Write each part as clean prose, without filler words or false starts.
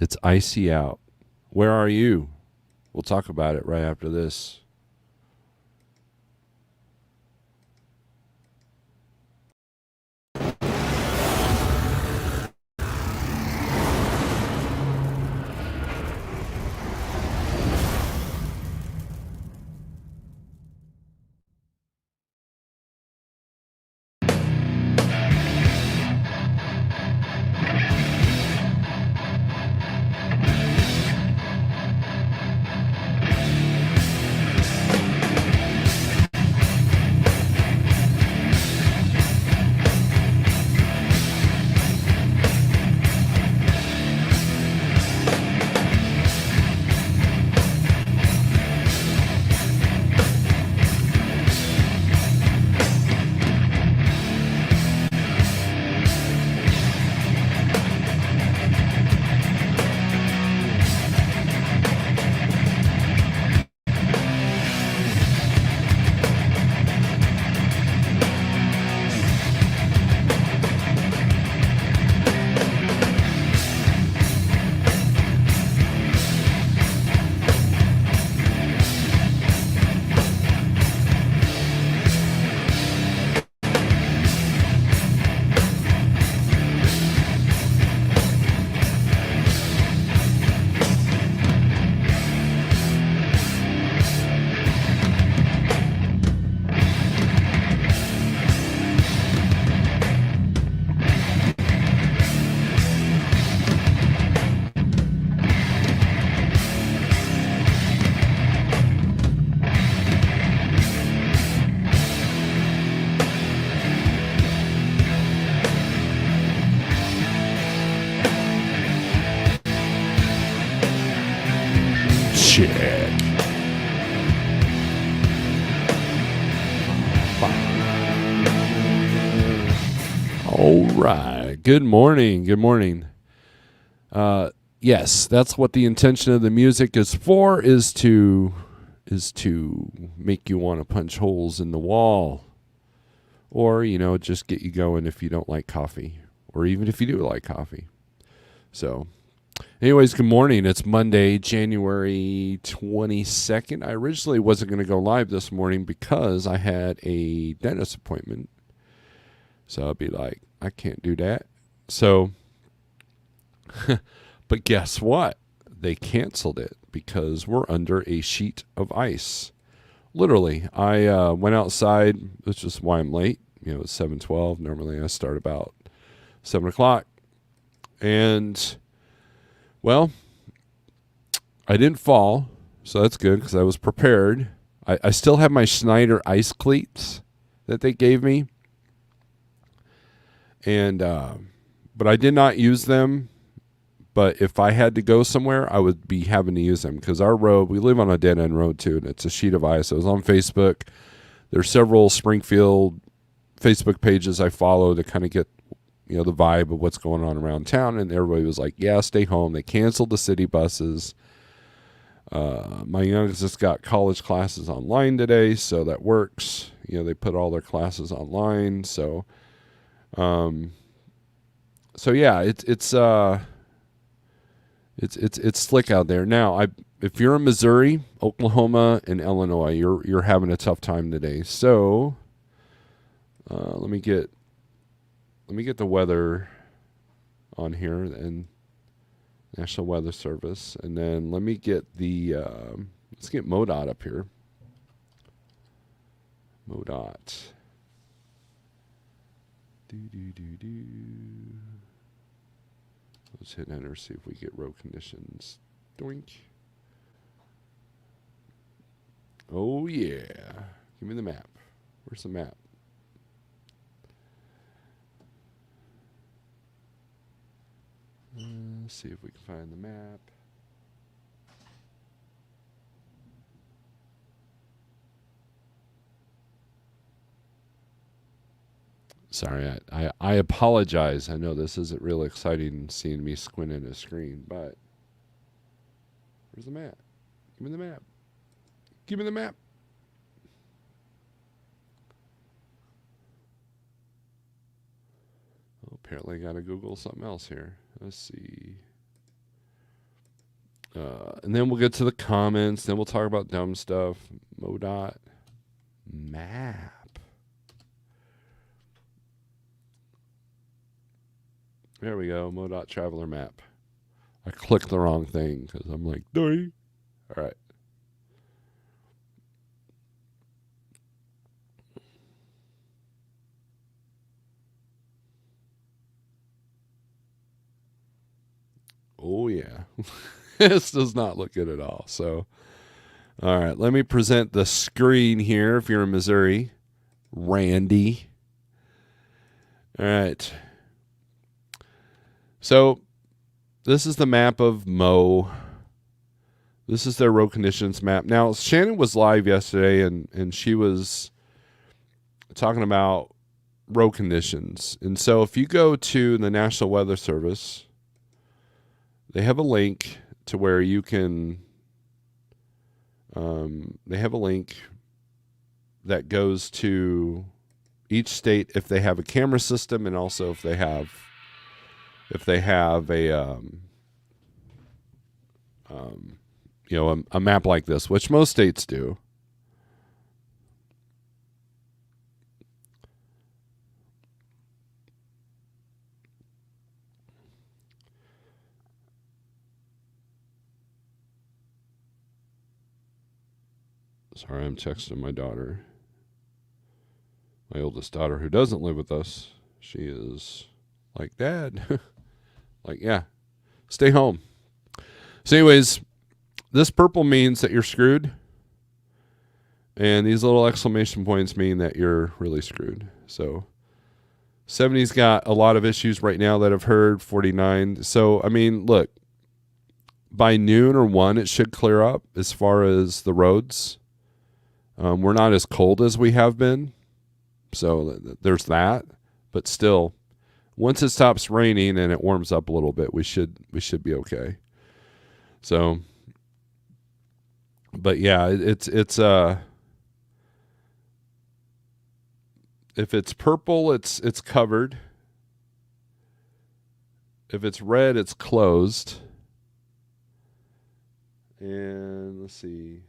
It's icy out. Where are you? We'll talk about it right after this. Check. All right. Good morning. Good morning. Yes, that's what the intention of the music is for, is to make you want to punch holes in the wall. Or, just get you going if you don't like coffee. Or even if you do like coffee. So, anyways, good morning. It's Monday, January 22nd. I originally wasn't going to go live this morning because I had a dentist appointment. So I'll be like, I can't do that. So, but guess what? They canceled it because we're under a sheet of ice. Literally, I went outside, which is why I'm late. It's 7:12. Normally I start about 7 o'clock. And, well, I didn't fall, so that's good because I was prepared. I still have my Schneider ice cleats that they gave me. And, but I did not use them. But if I had to go somewhere, I would be having to use them because our road, we live on a dead-end road too, and it's a sheet of ice. I was on Facebook. There's several Springfield Facebook pages I follow to kind of get, the vibe of what's going on around town, and everybody was like, yeah, stay home. They canceled the city buses. My youngest just got college classes online today, so that works. They put all their classes online, so yeah, it's slick out there. Now, if you're in Missouri, Oklahoma, and Illinois, you're having a tough time today. So, let me get the weather on here and National Weather Service, and then let me get the let's get MoDOT up here. MoDOT. Let's hit enter, see if we get road conditions. Doink. Oh, yeah. Give me the map. Where's the map? Let's see if we can find the map. Sorry, I apologize. I know this isn't real exciting seeing me squint at a screen, but where's the map? Give me the map. Give me the map. Oh, apparently I got to Google something else here. Let's see. And then we'll get to the comments. Then we'll talk about dumb stuff. MoDOT map. There we go. MoDOT traveler map. I clicked the wrong thing because I'm like, doy. All right. Oh, yeah. This does not look good at all. So, all right. Let me present the screen here if you're in Missouri. Randy. All right. So, this is the map of Mo. This is their road conditions map. Now, Shannon was live yesterday, and she was talking about road conditions. And so if you go to the National Weather Service, they have a link to where you can, they have a link that goes to each state if they have a camera system, and also if they have a map like this, which most states do. Sorry, I'm texting my daughter. My oldest daughter, who doesn't live with us. She is like, Dad. Like, yeah, stay home. So anyways, this purple means that you're screwed. And these little exclamation points mean that you're really screwed. So 70's got a lot of issues right now that I've heard. 49. So, I mean, look, by noon or 1, it should clear up as far as the roads. We're not as cold as we have been. So there's that. But still, once it stops raining and it warms up a little bit, we should be okay. So, but yeah, it's if it's purple, it's covered. If it's red, it's closed. And let's see.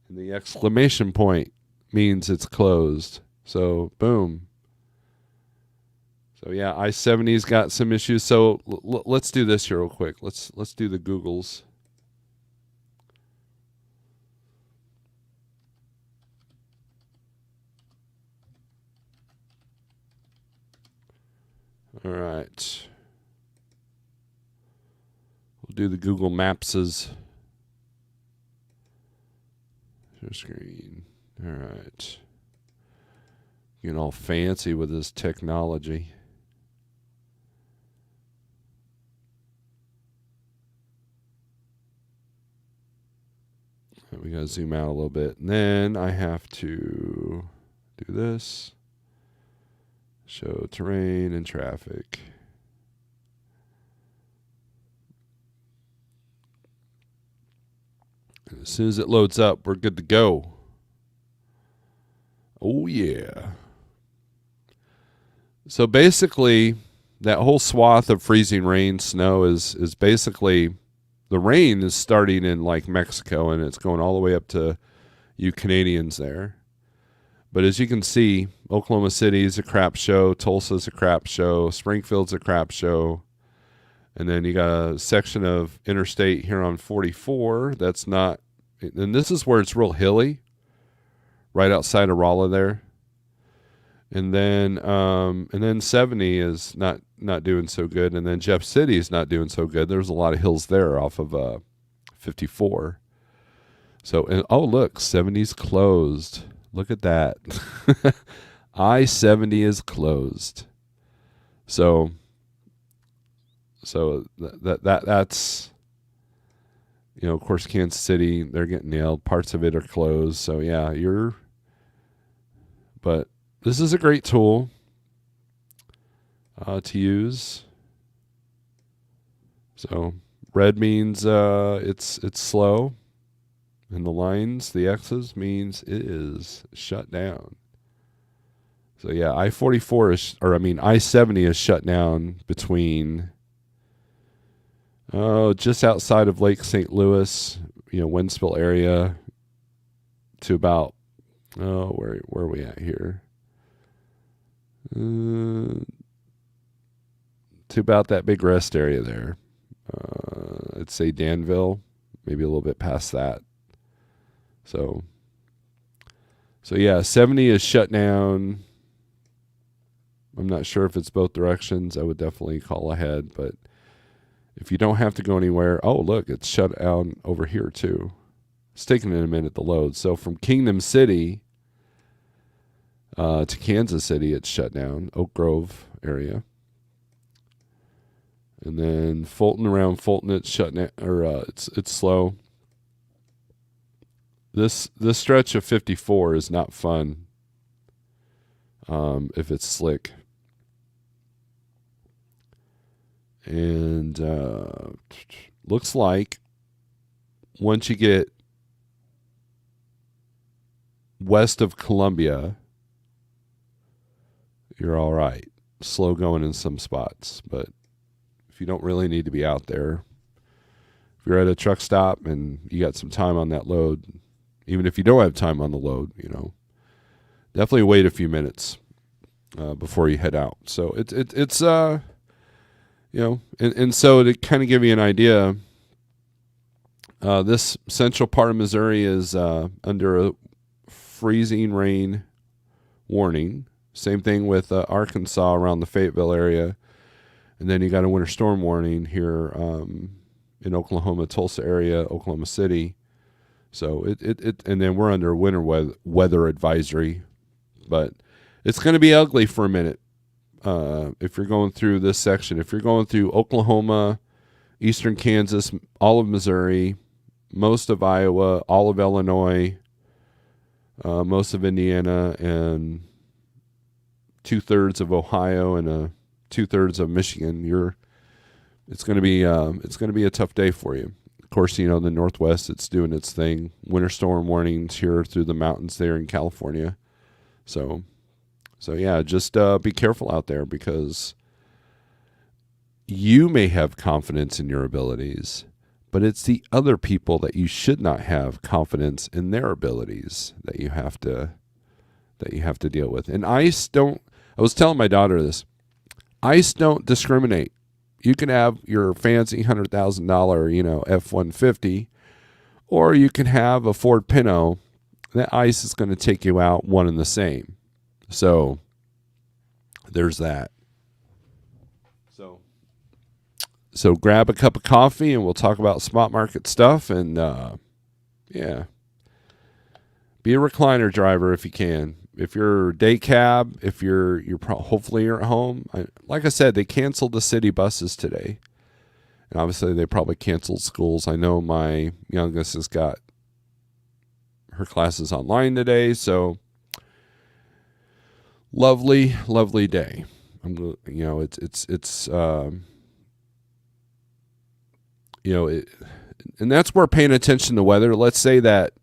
And the exclamation point means it's closed. So, boom. So yeah, I-70's got some issues. So let's do this here real quick. Let's do the Googles. All right. We'll do the Google Mapses. Share screen. All right. Getting all fancy with this technology. We got to zoom out a little bit. And then I have to do this. Show terrain and traffic. And as soon as it loads up, we're good to go. Oh, yeah. So basically, that whole swath of freezing rain, snow is basically, the rain is starting in like Mexico and it's going all the way up to you Canadians there. But as you can see, Oklahoma City is a crap show. Tulsa's a crap show. Springfield's a crap show. And then you got a section of interstate here on 44 that's not, and this is where it's real hilly, right outside of Rolla there. And then 70 is not doing so good. And then Jeff City is not doing so good. There's a lot of hills there off of 54. So, and oh, look, 70's closed. Look at that. I-70 is closed. So that's, you know, of course, Kansas City, they're getting nailed. Parts of it are closed. So yeah, but this is a great tool to use. So red means it's slow. And the lines, the X's, means it is shut down. So yeah, I-70 is shut down between Oh, just outside of Lake St. Louis, Wentzville area, to about, where are we at here? To about that big rest area there. I'd say Danville, maybe a little bit past that. So yeah, 70 is shut down. I'm not sure if it's both directions. I would definitely call ahead, but if you don't have to go anywhere, oh look, it's shut down over here too. It's taking a minute to load. So from Kingdom City to Kansas City, it's shut down. Oak Grove area. And then Fulton, around Fulton, it's shut down, or it's slow. This stretch of 54 is not fun if it's slick. And looks like once you get west of Columbia, you're all right. Slow going in some spots, but if you don't really need to be out there, if you're at a truck stop and you got some time on that load, even if you don't have time on the load, definitely wait a few minutes before you head out. So it's and so to kind of give you an idea, this central part of Missouri is under a freezing rain warning. Same thing with Arkansas around the Fayetteville area. And then you got a winter storm warning here in Oklahoma, Tulsa area, Oklahoma City. So it and then we're under a winter weather advisory. But it's going to be ugly for a minute if you're going through this section. If you're going through Oklahoma, eastern Kansas, all of Missouri, most of Iowa, all of Illinois, most of Indiana, and 2/3 of Ohio, and 2/3 of Michigan, it's going to be a tough day for you. Of course, the Northwest, it's doing its thing. Winter storm warnings here through the mountains there in California. So yeah, just be careful out there, because you may have confidence in your abilities, but it's the other people that you should not have confidence in their abilities that you have to deal with. And ICE don't. I was telling my daughter this. ICE don't discriminate. You can have your fancy $100,000, F-150, or you can have a Ford Pinto. That ICE is going to take you out one and the same. So there's that. So grab a cup of coffee and we'll talk about spot market stuff. And yeah, be a recliner driver if you can. If you're day cab, if you're hopefully you're at home. Like I said, they canceled the city buses today, and obviously they probably canceled schools. I know my youngest has got her classes online today, so lovely day. And that's where paying attention to weather. Let's say that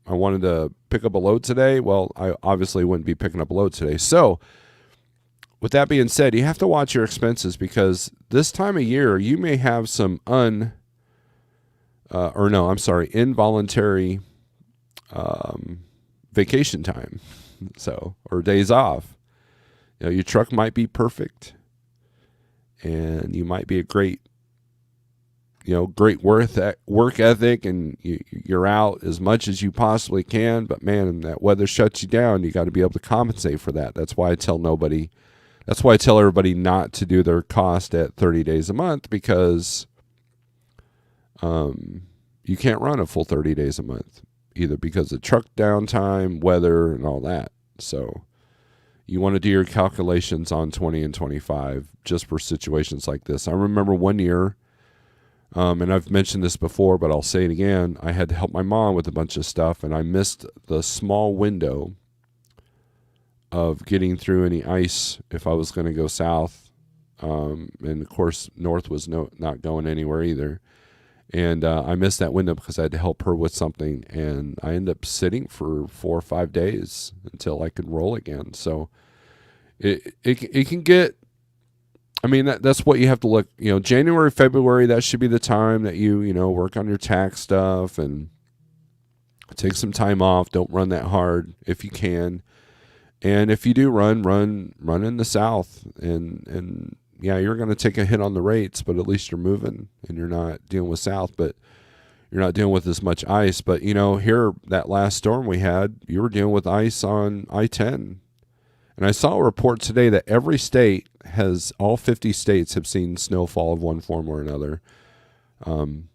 I wanted to pick up a load today. Well, I obviously wouldn't be picking up a load today. So with that being said, you have to watch your expenses, because this time of year you may have some involuntary vacation time, or days off. Your truck might be perfect, and you might be a great work ethic, and you're out as much as you possibly can. But man, that weather shuts you down. You got to be able to compensate for that. That's why I tell everybody not to do their cost at 30 days a month, because you can't run a full 30 days a month, either because of truck downtime, weather, and all that. So you want to do your calculations on 20 and 25 just for situations like this. I remember one year, and I've mentioned this before, but I'll say it again. I had to help my mom with a bunch of stuff, and I missed the small window of getting through any ice if I was going to go south. And of course, north was not going anywhere either. And I missed that window because I had to help her with something, and I ended up sitting for 4 or 5 days until I could roll again. So it can get I mean, that's what you have to look, January, February, that should be the time that you work on your tax stuff and take some time off. Don't run that hard if you can. And if you do run in the South, and yeah, you're going to take a hit on the rates, but at least you're moving and you're not dealing with South, but you're not dealing with as much ice. But here, that last storm we had, you were dealing with ice on I-10. And I saw a report today that every state all 50 states have seen snowfall of one form or another. In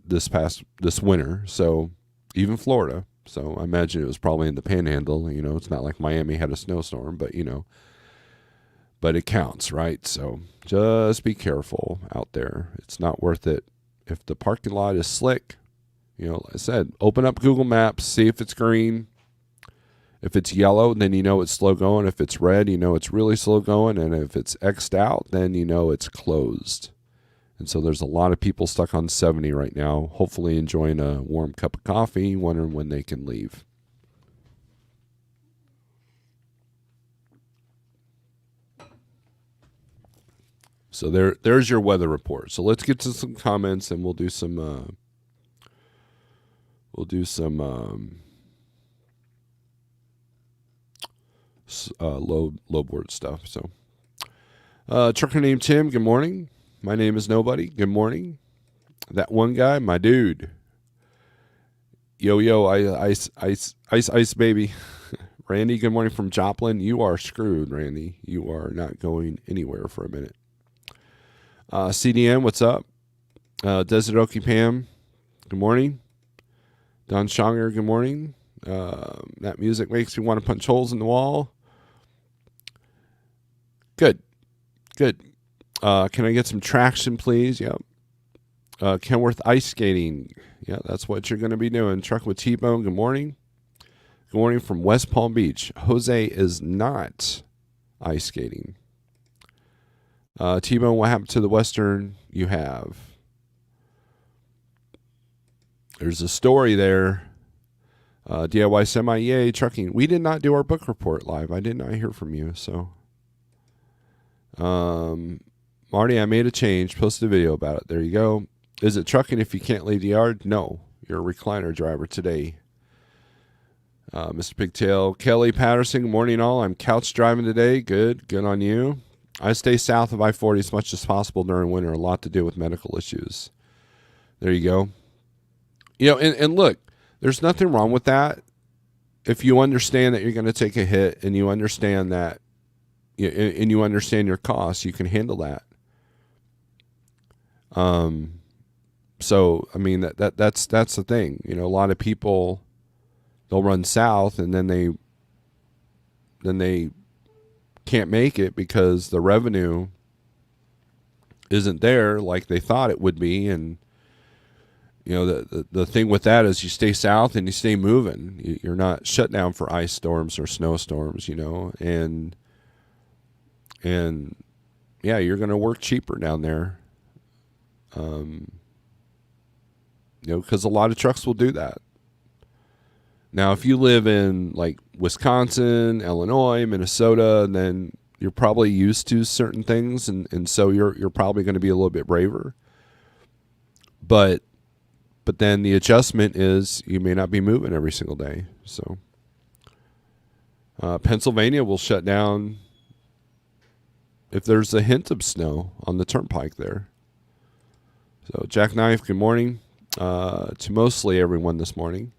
this winter. So even Florida. So I imagine it was probably in the Panhandle. It's not like Miami had a snowstorm, but it counts, right? So just be careful out there. It's not worth it. If the parking lot is slick, like I said, open up Google Maps, see if it's green. If it's yellow, then it's slow going. If it's red, it's really slow going. And if it's X'd out, then it's closed. And so there's a lot of people stuck on 70 right now, hopefully enjoying a warm cup of coffee, wondering when they can leave. So there's your weather report. So let's get to some comments, and we'll do some low board stuff. So trucker named Tim, good morning. My name is Nobody. Good morning. That one guy, my dude. Yo, ice, baby. Randy, good morning from Joplin. You are screwed, Randy. You are not going anywhere for a minute. CDM, what's up? Desert Okie Pam, good morning. Don Schonger, good morning. That music makes me want to punch holes in the wall. Good. Can I get some traction, please? Yep. Kenworth ice skating. Yeah, that's what you're going to be doing. Truck with T-Bone, good morning. Good morning from West Palm Beach. Jose is not ice skating. T-Bone, what happened to the Western you have? There's a story there. DIY Semi, yay, trucking. We did not do our book report live. I did not hear from you, so... Marty, I made a change. Posted a video about it. There you go. Is it trucking if you can't leave the yard? No. You're a recliner driver today. Mr. Pigtail. Kelly Patterson, good morning all. I'm couch driving today. Good on you. I stay south of I-40 as much as possible during winter. A lot to do with medical issues. There you go. And look, there's nothing wrong with that. If you understand that you're going to take a hit and you understand that, and you understand your costs, you can handle that. So I mean that's the thing. A lot of people, they'll run south and then they can't make it because the revenue isn't there like they thought it would be. And the thing with that is you stay south and you stay moving. You're not shut down for ice storms or snowstorms, and yeah, you're going to work cheaper down there. Because a lot of trucks will do that. Now, if you live in like Wisconsin, Illinois, Minnesota, then you're probably used to certain things, and so you're probably going to be a little bit braver. But then the adjustment is you may not be moving every single day. So Pennsylvania will shut down if there's a hint of snow on the turnpike there. So Jackknife, good morning to mostly everyone this morning.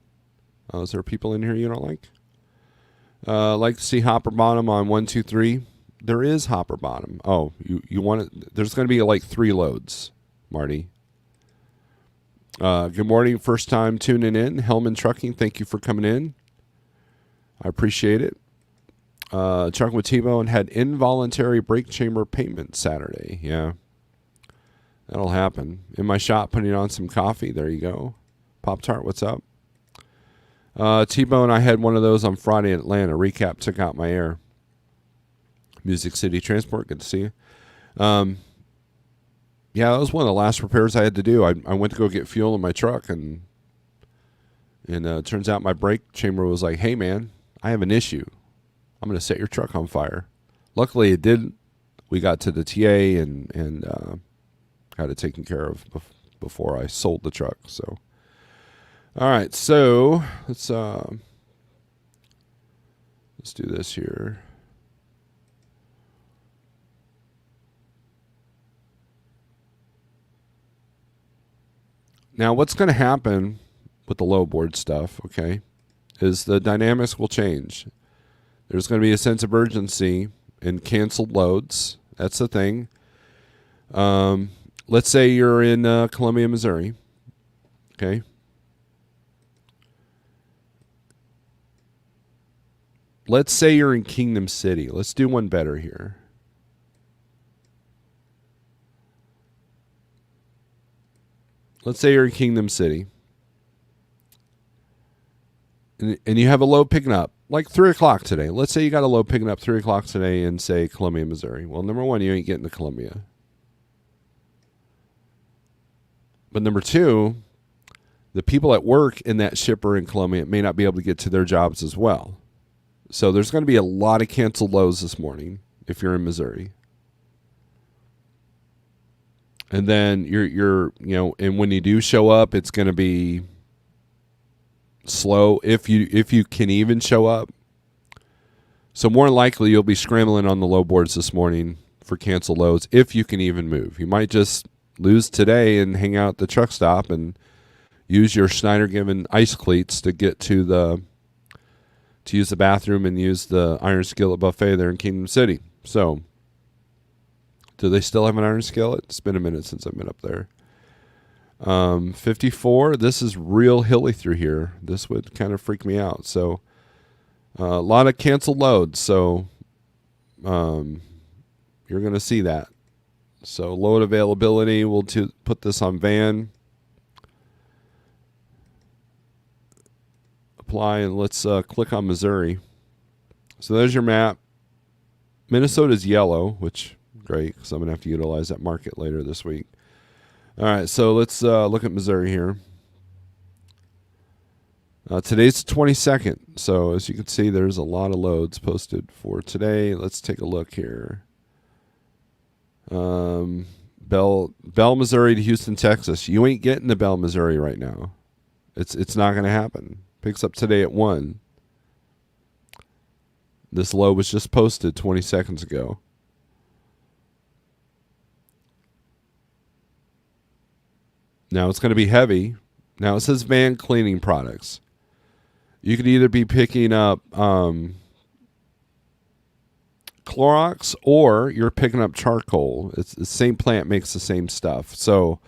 Is there people in here you don't like? Like to see Hopper Bottom on 1, 2, 3. There is Hopper Bottom. Oh, you want it? There's going to be like 3 loads, Marty. Good morning. First time tuning in. Hellman Trucking, thank you for coming in. I appreciate it. Trucking with T-Bone had involuntary brake chamber payment Saturday. Yeah, that'll happen. In my shop, putting on some coffee. There you go. Pop-Tart, what's up? T-Bone, I had one of those on Friday in Atlanta. Recap took out my air. Music City Transport, good to see you. Yeah, that was one of the last repairs I had to do. I went to go get fuel in my truck, and it turns out my brake chamber was like, hey, man, I have an issue. I'm going to set your truck on fire. Luckily, it didn't. We got to the TA and had it taken care of before I sold the truck. So, all right. So let's do this here. Now, what's going to happen with the low board stuff, okay, is the dynamics will change. There's going to be a sense of urgency in canceled loads. That's the thing. Let's say you're in Columbia, Missouri, okay? Let's say you're in Kingdom City. Let's do one better here. Let's say you're in Kingdom City. And you have a load picking up, like 3 o'clock today. Let's say you got a load picking up 3 o'clock today in, say, Columbia, Missouri. Well, number one, you ain't getting to Columbia. But number two, the people at work in that shipper in Columbia may not be able to get to their jobs as well. So there's going to be a lot of canceled loads this morning if you're in Missouri. And then you're and when you do show up, it's going to be slow if you can even show up. So more than likely you'll be scrambling on the low boards this morning for canceled loads if you can even move. You might just lose today and hang out at the truck stop and use your Schneider given ice cleats to get to use the bathroom and use the iron skillet buffet there in Kingdom City. So do they still have an iron skillet? It's been a minute since I've been up there. 54, this is real hilly through here. This would kind of freak me out. So a lot of canceled loads. So you're going to see that. So load availability, we'll put this on van. Apply, and let's click on Missouri. So there's your map. Minnesota's yellow, which great, because I'm going to have to utilize that market later this week. All right, so let's look at Missouri here. Today's the 22nd, so as you can see, there's a lot of loads posted for today. Let's take a look here. Bell, Missouri to Houston, Texas. You ain't getting to Bell, Missouri right now. It's not going to happen. Picks up today at 1. This load was just posted 20 seconds ago. Now it's going to be heavy. Now it says van cleaning products. You could either be picking up Clorox or you're picking up charcoal. It's the same plant makes the same stuff. So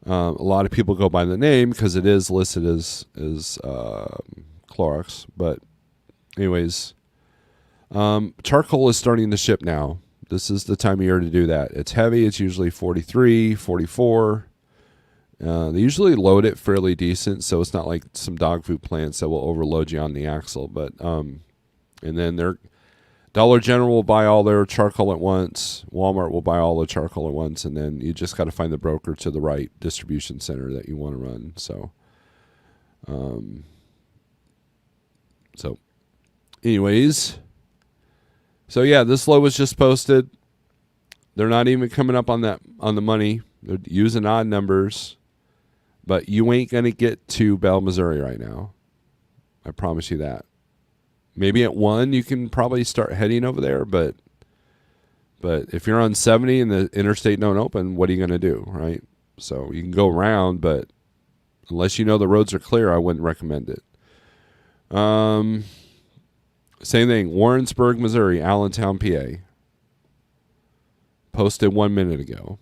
a lot of people go by the name because it is listed as Clorox. But anyways, charcoal is starting to ship now. This is the time of year to do that. It's heavy. It's usually 43, 44. They usually load it fairly decent, so it's not like some dog food plants that will overload you on the axle. But and then their Dollar General will buy all their charcoal at once. Walmart will buy all the charcoal at once, and then you just got to find the broker to the right distribution center that you want to run. So, anyways, so yeah, this low was just posted. They're not even coming up on the money. They're using odd numbers. But you ain't going to get to Bell, Missouri right now. I promise you that. Maybe at 1 you can probably start heading over there, but if you're on 70 and the interstate don't open, what are you going to do, right? So you can go around, but unless you know the roads are clear, I wouldn't recommend it. Same thing, Warrensburg, Missouri, Allentown, PA. Posted 1 minute ago.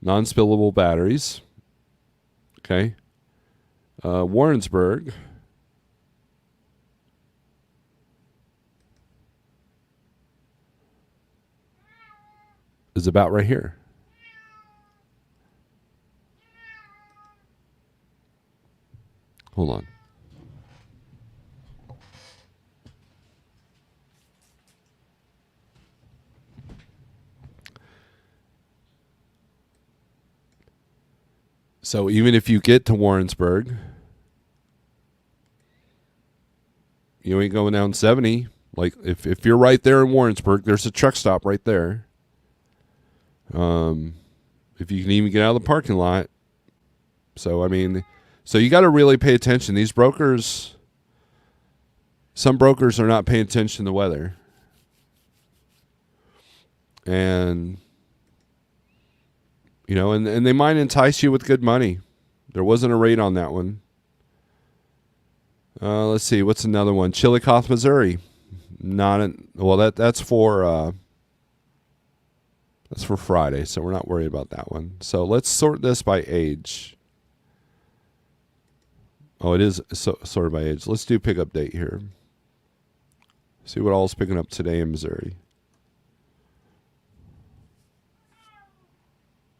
Non-spillable batteries. Okay. Warrensburg. Is about right here. Hold on. So even if you get to Warrensburg, You ain't going down 70. Like if you're right there in Warrensburg, there's a truck stop right there. If you can even get out of the parking lot. So, I mean, so you got to really pay attention. These brokers, some brokers are not paying attention to the weather. And, you know, and they might entice you with good money. There wasn't a rate on that one. Let's see. What's another one? Chillicothe, Missouri. That's for Friday, so we're not worried about that one. So let's sort this by age. Oh, it is sorted by age. Let's do pickup date here. See what all's picking up today in Missouri.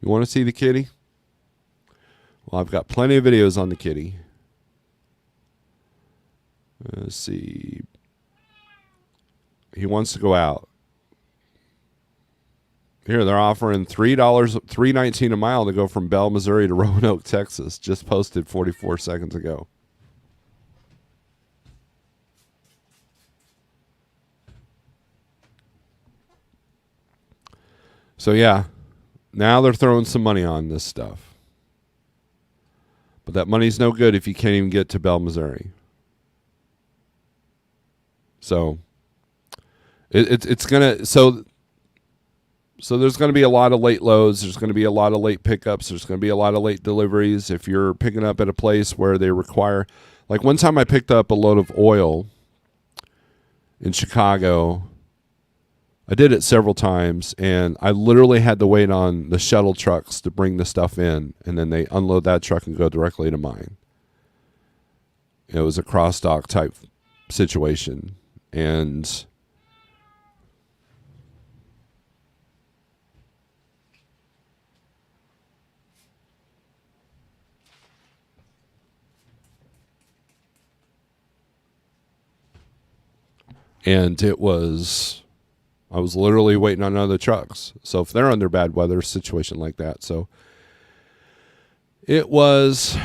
You want to see the kitty? Well, I've got plenty of videos on the kitty. Let's see. He wants to go out. Here, they're offering $3.19 a mile to go from Bell, Missouri to Roanoke, Texas. Just posted 44 seconds ago. So, yeah, now they're throwing some money on this stuff. But that money's no good if you can't even get to Bell, Missouri. So, it's going to... So there's going to be a lot of late loads. There's going to be a lot of late pickups. There's going to be a lot of late deliveries. If you're picking up at a place where they require... Like one time I picked up a load of oil in Chicago. I did it several times, and I literally had to wait on the shuttle trucks to bring the stuff in, and then they unload that truck and go directly to mine. It was a cross-dock type situation, and... And I was literally waiting on other trucks. So if they're under bad weather, situation like that. So it was,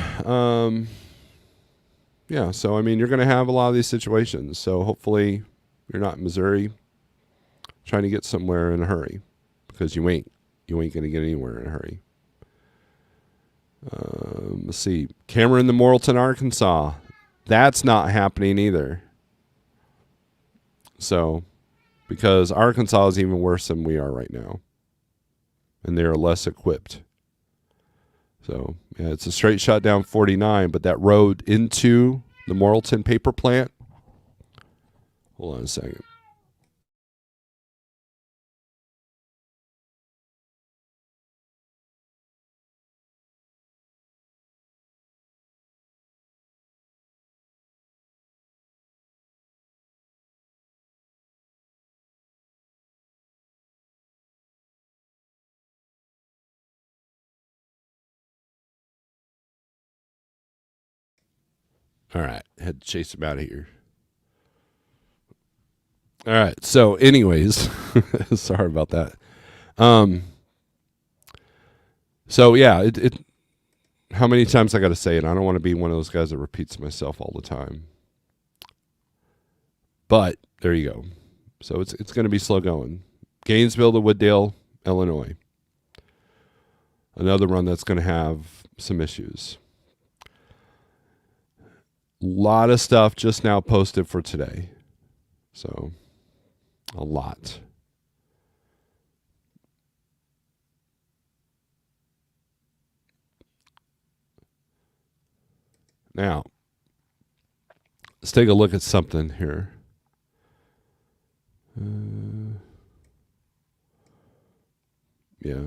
yeah. So, I mean, you're going to have a lot of these situations. So hopefully you're not in Missouri trying to get somewhere in a hurry, because you ain't going to get anywhere in a hurry. Let's see. Cameron, the Morrilton, Arkansas. That's not happening either. So, because Arkansas is even worse than we are right now. And they are less equipped. So, yeah, it's a straight shot down 49, but that road into the Morrilton paper plant. Hold on a second. All right, had to chase him out of here. All right, so anyways, sorry about that. So yeah, it how many times I got to say it? I don't want to be one of those guys that repeats myself all the time. But there you go. So it's going to be slow going. Gainesville to Wooddale, Illinois. Another run that's going to have some issues. A lot of stuff just now posted for today. So, a lot. Now, let's take a look at something here. Yeah.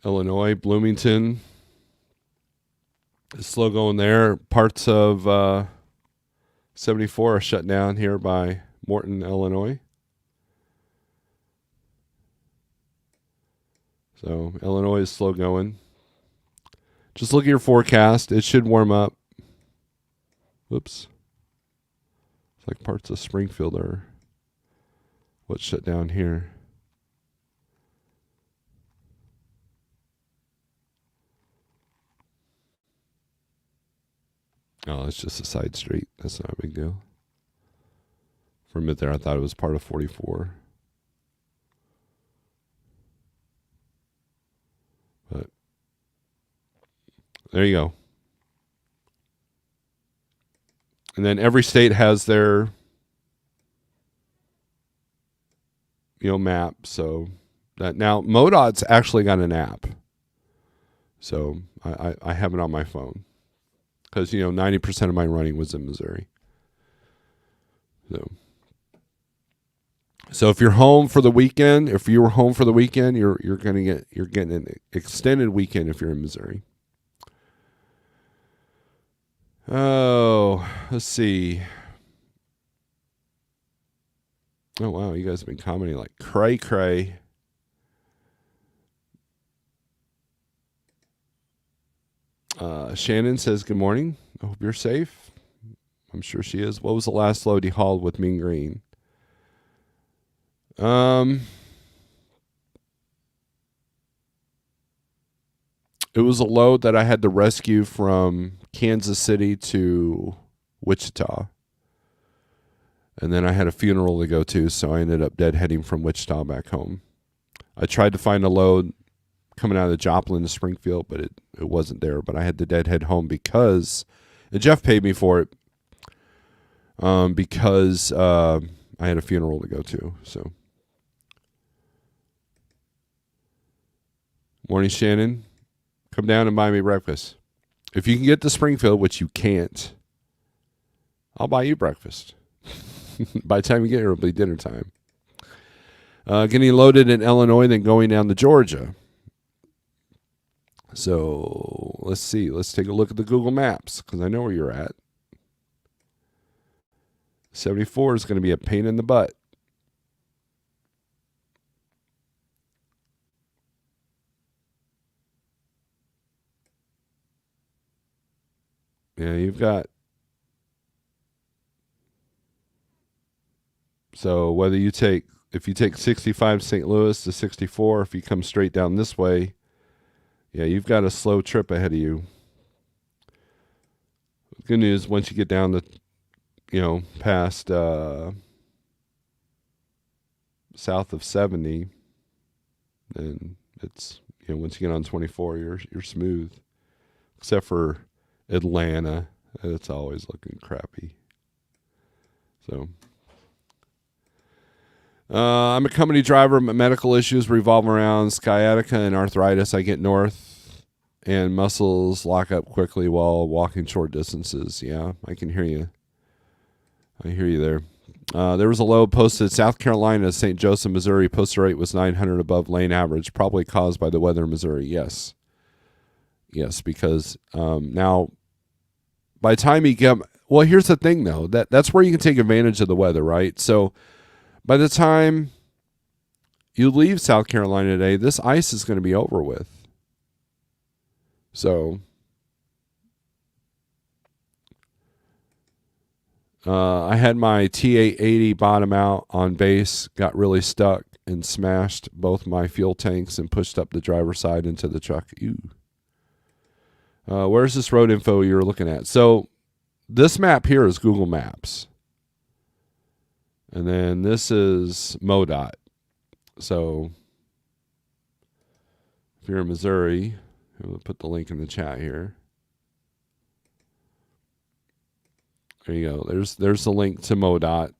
Illinois, Bloomington. It's slow going there. Parts of 74 are shut down here by Morton, Illinois. So Illinois is slow going. Just look at your forecast. It should warm up. Whoops. It's like parts of Springfield are what's shut down here. Oh, it's just a side street. That's not a big deal. For a minute there, I thought it was part of 44. But there you go. And then every state has their, map. So that now MoDOT's actually got an app. So I have it on my phone because 90% of my running was in Missouri. So if you're home for the weekend, you're getting an extended weekend if you're in Missouri. Oh, let's see. Oh wow, you guys have been commenting like cray cray. Shannon says good morning. I hope you're safe. I'm sure she is. What was the last load he hauled with Mean Green? It was a load that I had to rescue from Kansas City to Wichita. And then I had a funeral to go to, so I ended up deadheading from Wichita back home. I tried to find a load coming out of Joplin to Springfield, but it wasn't there. But I had to deadhead home because Jeff paid me for it because I had a funeral to go to. So, morning, Shannon. Come down and buy me breakfast. If you can get to Springfield, which you can't, I'll buy you breakfast. By the time you get here, it'll be dinner time. Getting loaded in Illinois, then going down to Georgia. So let's see. Let's take a look at the Google Maps because I know where you're at. 74 is going to be a pain in the butt. Yeah, you've got. So if you take 65 St. Louis to 64, if you come straight down this way, yeah, you've got a slow trip ahead of you. Good news, once you get down to, past south of 70, then it's, once you get on 24, you're smooth. Except for Atlanta, it's always looking crappy. So, I'm a company driver. My medical issues revolve around sciatica and arthritis. I get north and muscles lock up quickly while walking short distances. Yeah, I can hear you. I hear you there. There was a load posted South Carolina, St. Joseph, Missouri. Posted rate was 900 above lane average, probably caused by the weather in Missouri. Yes, because now by the time you get, well, here's the thing though, that's where you can take advantage of the weather, right? So by the time you leave South Carolina today, this ice is going to be over with. So I had my T880 bottom out on base, got really stuck and smashed both my fuel tanks and pushed up the driver's side into the truck. Ew. Where's this road info you're looking at? So this map here is Google Maps. And then this is MoDOT. So if you're in Missouri, we'll put the link in the chat here. There you go. There's the link to MoDOT.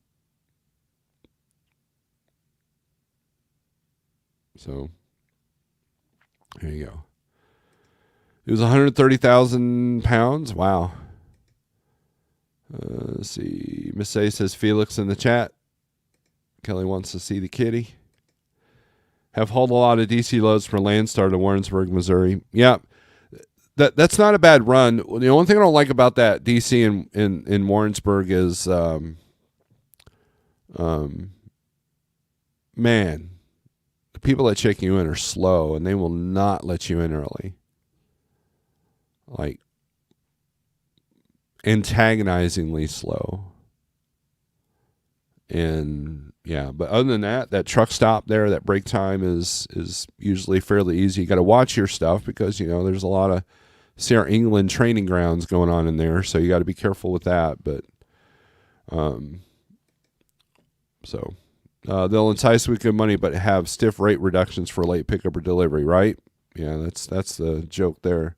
So there you go. It was 130,000 pounds. Wow. Let's see. Miss A says Felix in the chat. Kelly wants to see the kitty. Have hauled a lot of DC loads for Landstar to Warrensburg, Missouri. Yeah, that's not a bad run. The only thing I don't like about that DC in Warrensburg is, man, the people that check you in are slow, and they will not let you in early. Like, antagonizingly slow. And yeah, but other than that truck stop there, that break time is usually fairly easy. You got to watch your stuff because there's a lot of see our England training grounds going on in there, so you got to be careful with that. But they'll entice with good money, but have stiff rate reductions for late pickup or delivery. Right? Yeah, that's the joke there.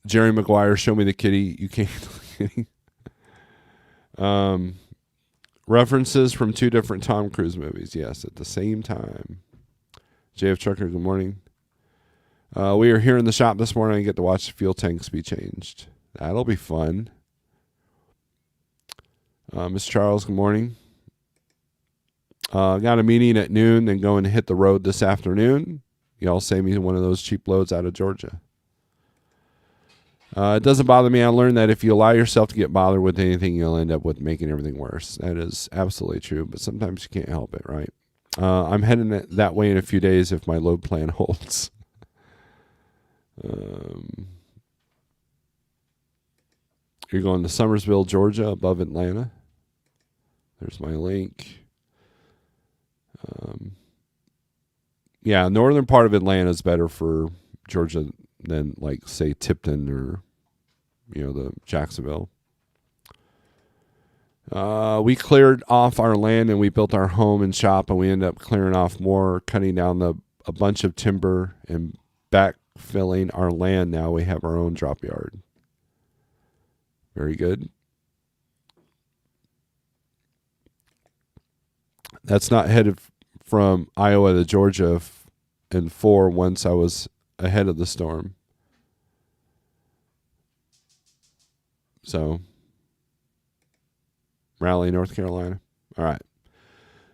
Jerry Maguire, show me the kitty. You can't. References from 2 different Tom Cruise movies. Yes, at the same time. JF Trucker, good morning. We are here in the shop this morning and get to watch the fuel tanks be changed. That'll be fun. Mr. Charles, good morning. Got a meeting at noon, then going to hit the road this afternoon. Y'all save me one of those cheap loads out of Georgia. It doesn't bother me. I learned that if you allow yourself to get bothered with anything, you'll end up with making everything worse. That is absolutely true, but sometimes you can't help it, right? I'm heading that way in a few days if my load plan holds. You're going to Summersville, Georgia, above Atlanta. There's my link. Yeah, northern part of Atlanta is better for Georgia than, like, say, Tipton or, the Jacksonville. We cleared off our land and we built our home and shop, and we ended up clearing off more, cutting down a bunch of timber and backfilling our land. Now we have our own drop yard. Very good. That's not headed from Iowa to Georgia in 4 once I was ahead of the storm. So, Raleigh, North Carolina. All right.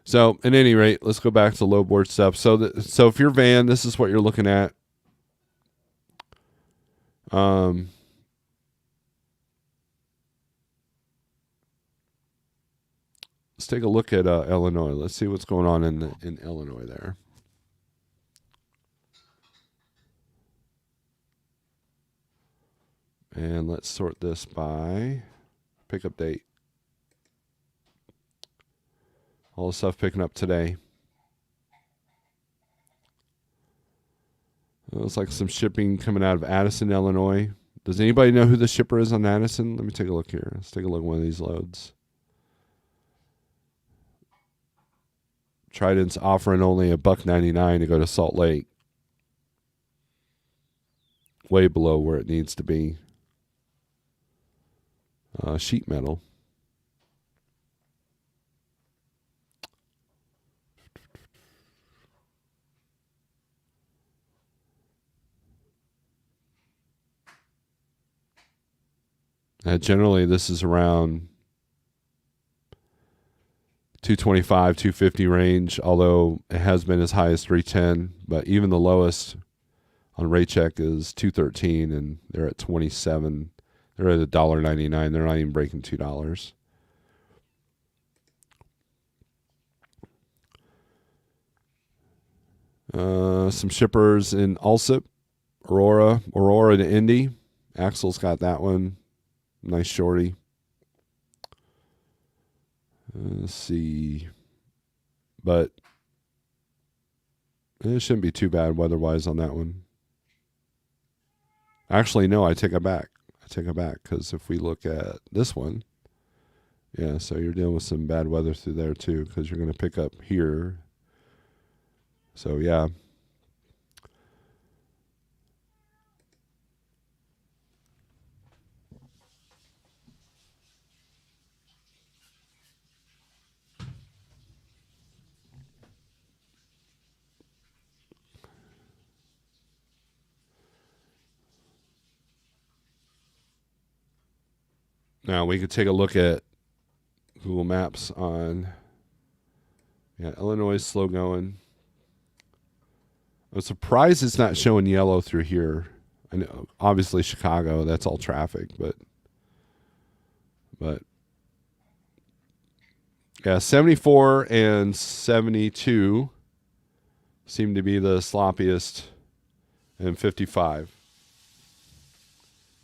So, at any rate, let's go back to low board stuff. So if your van, this is what you're looking at. Let's take a look at Illinois. Let's see what's going on in Illinois there. And let's sort this by pickup date. All the stuff picking up today. It looks like some shipping coming out of Addison, Illinois. Does anybody know who the shipper is on Addison? Let me take a look here. Let's take a look at one of these loads. Trident's offering only $1.99 to go to Salt Lake. Way below where it needs to be. Sheet metal. Generally, this is around 225, 250 range, although it has been as high as 310. But even the lowest on Raycheck is 213, and they're at 27. They're at $1.99. They're not even breaking $2. Some shippers in Alsip, Aurora to Indy. Axel's got that one. Nice shorty. Let's see. But it shouldn't be too bad weather-wise on that one. Actually, no, I take it back. Because if we look at this one, yeah, so you're dealing with some bad weather through there too, because you're going to pick up here. So, yeah. Now we could take a look at Google Maps on, Illinois is slow going. I'm surprised it's not showing yellow through here. I know, obviously Chicago, that's all traffic, but yeah, 74 and 72 seem to be the sloppiest, and 55.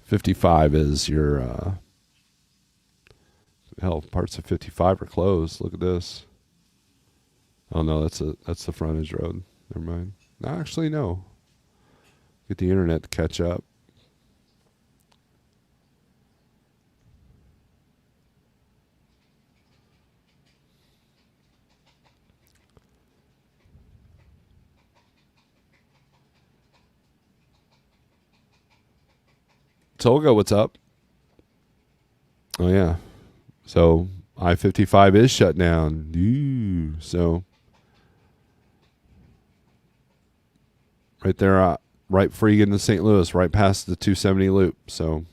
55 is your hell, parts of 55 are closed. Look at this. Oh no, that's the frontage road. Never mind. Actually, no. Get the internet to catch up. Tolga, what's up? Oh, yeah. So I-55 is shut down. Ooh, so right there, right before you get into St. Louis, right past the 270 loop. So,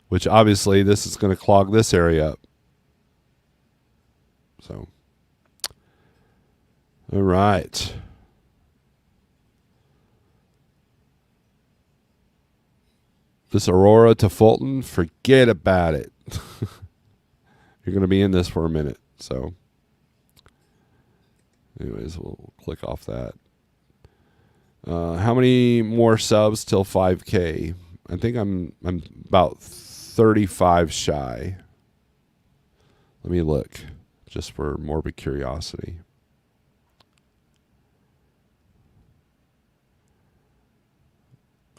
which obviously this is going to clog this area up. So, all right. This Aurora to Fulton, forget about it. You're going to be in this for a minute. So, anyways, we'll click off that. How many more subs till 5K? I think I'm about 35 shy. Let me look, just for morbid curiosity.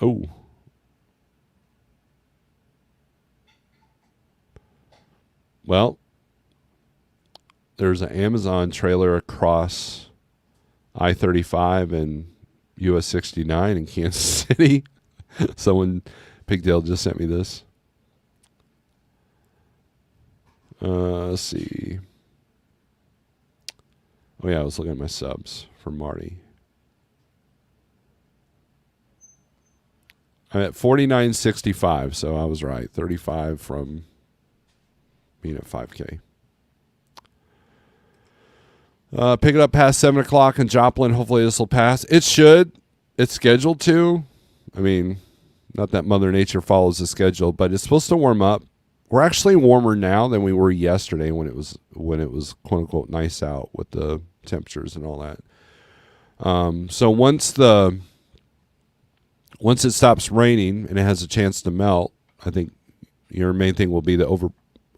Oh. Well, there's an Amazon trailer across I-35 and US 69 in Kansas City. Someone, Pigtail, just sent me this. Let's see. Oh, yeah, I was looking at my subs for Marty. I'm at 49.65, so I was right. 35 from being at 5K. Pick it up past 7 o'clock in Joplin. Hopefully this will pass. It should. It's scheduled to. I mean, not that Mother Nature follows the schedule, but it's supposed to warm up. We're actually warmer now than we were yesterday when it was quote unquote nice out with the temperatures and all that. So once it stops raining and it has a chance to melt, I think your main thing will be the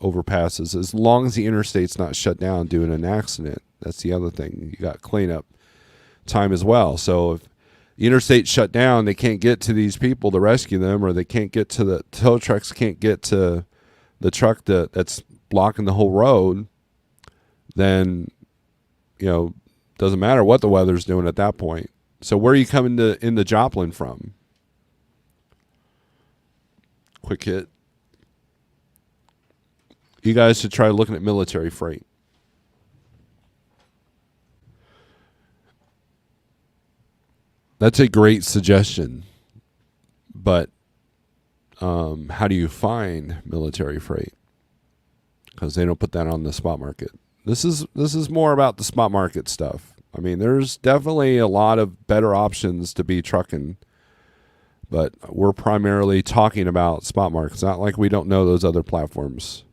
overpasses. As long as the interstate's not shut down due to an accident, that's the other thing. You got cleanup time as well. So if the interstate's shut down, they can't get to these people to rescue them, or they can't get to the tow trucks, can't get to the truck that's blocking the whole road, then, doesn't matter what the weather's doing at that point. So where are you coming into Joplin from? Quick hit. You guys should try looking at military freight. That's a great suggestion. But how do you find military freight? Because they don't put that on the spot market. This is more about the spot market stuff. I mean, there's definitely a lot of better options to be trucking, but we're primarily talking about spot markets. It's not like we don't know those other platforms.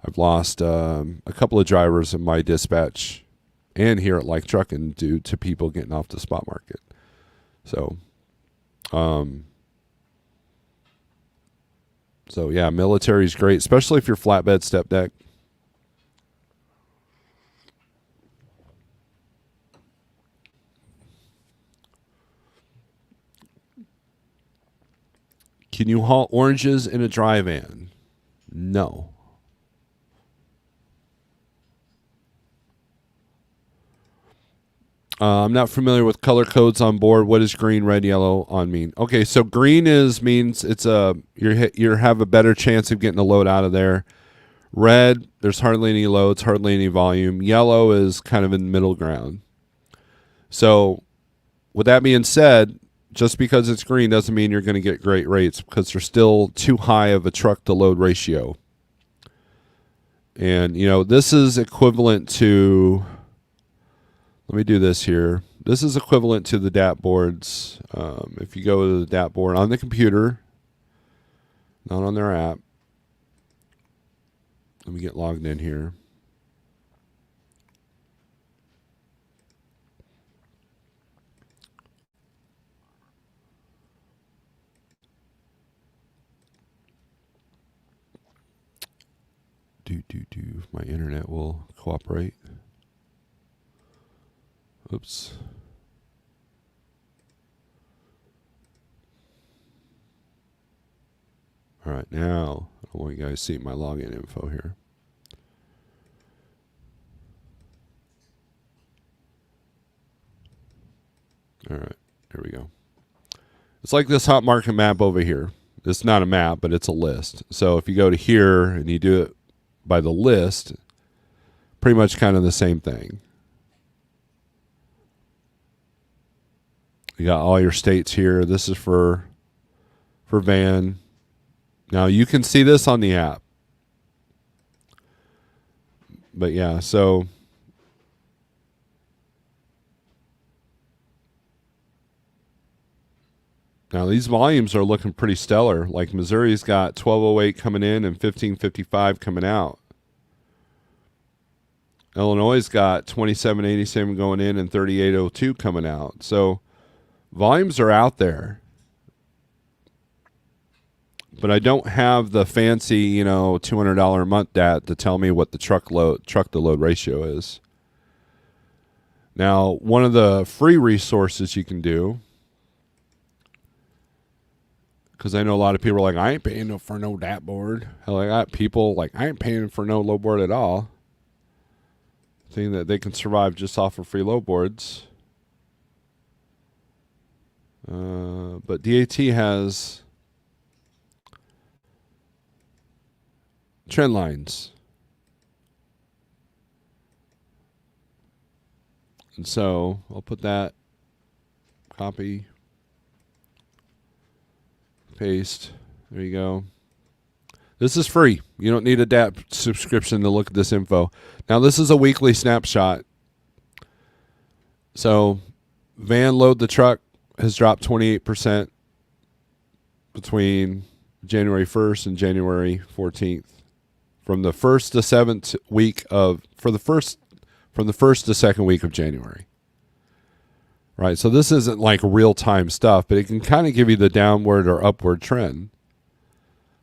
I've lost a couple of drivers in my dispatch and here at Like Trucking due to people getting off the spot market. So, yeah, military is great, especially if you're flatbed step deck. Can you haul oranges in a dry van? No. I'm not familiar with color codes on board. What does green, red, yellow on mean? Okay, so green means it's you have a better chance of getting the load out of there. Red, there's hardly any loads, hardly any volume. Yellow is kind of in middle ground. So, with that being said, just because it's green doesn't mean you're going to get great rates, because they're still too high of a truck to load ratio. And, this is equivalent to, let me do this here. This is equivalent to the DAT boards. If you go to the DAT board on the computer, not on their app. Let me get logged in here. If my internet will cooperate. Oops. All right, now I want you guys to see my login info here. All right, here we go. It's like this hot market map over here. It's not a map, but it's a list. So if you go to here and you do it by the list, pretty much kind of the same thing. You got all your states here. This is for van. Now you can see this on the app. But yeah, so now these volumes are looking pretty stellar. Like Missouri's got 1208 coming in and 1555 coming out. Illinois' got 2787 going in and 3802 coming out. So volumes are out there. But I don't have the fancy, $200 a month DAT to tell me what the truck to load ratio is. Now, one of the free resources you can do, because I know a lot of people are like, I ain't paying for no DAT board. Hell, I got people like, I ain't paying for no load board at all. Saying that they can survive just off of free load boards. But DAT has trend lines. And so I'll put that, copy, paste. There you go. This is free. You don't need a DAT subscription to look at this info. Now, this is a weekly snapshot. So van load the truck has dropped 28% between January 1st and January 14th. From the 1st to 7th week of, from the 1st to 2nd week of January. Right, so this isn't like real-time stuff, but it can kind of give you the downward or upward trend.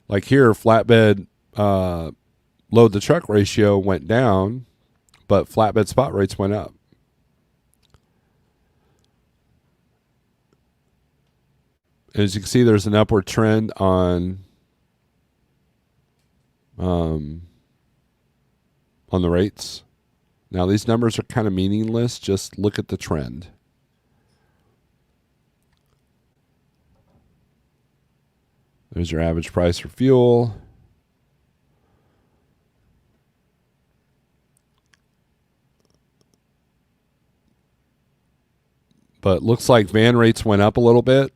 Like here, flatbed load the truck ratio went down, but flatbed spot rates went up. As you can see, there's an upward trend on the rates. Now, these numbers are kind of meaningless. Just look at the trend. There's your average price for fuel. But looks like van rates went up a little bit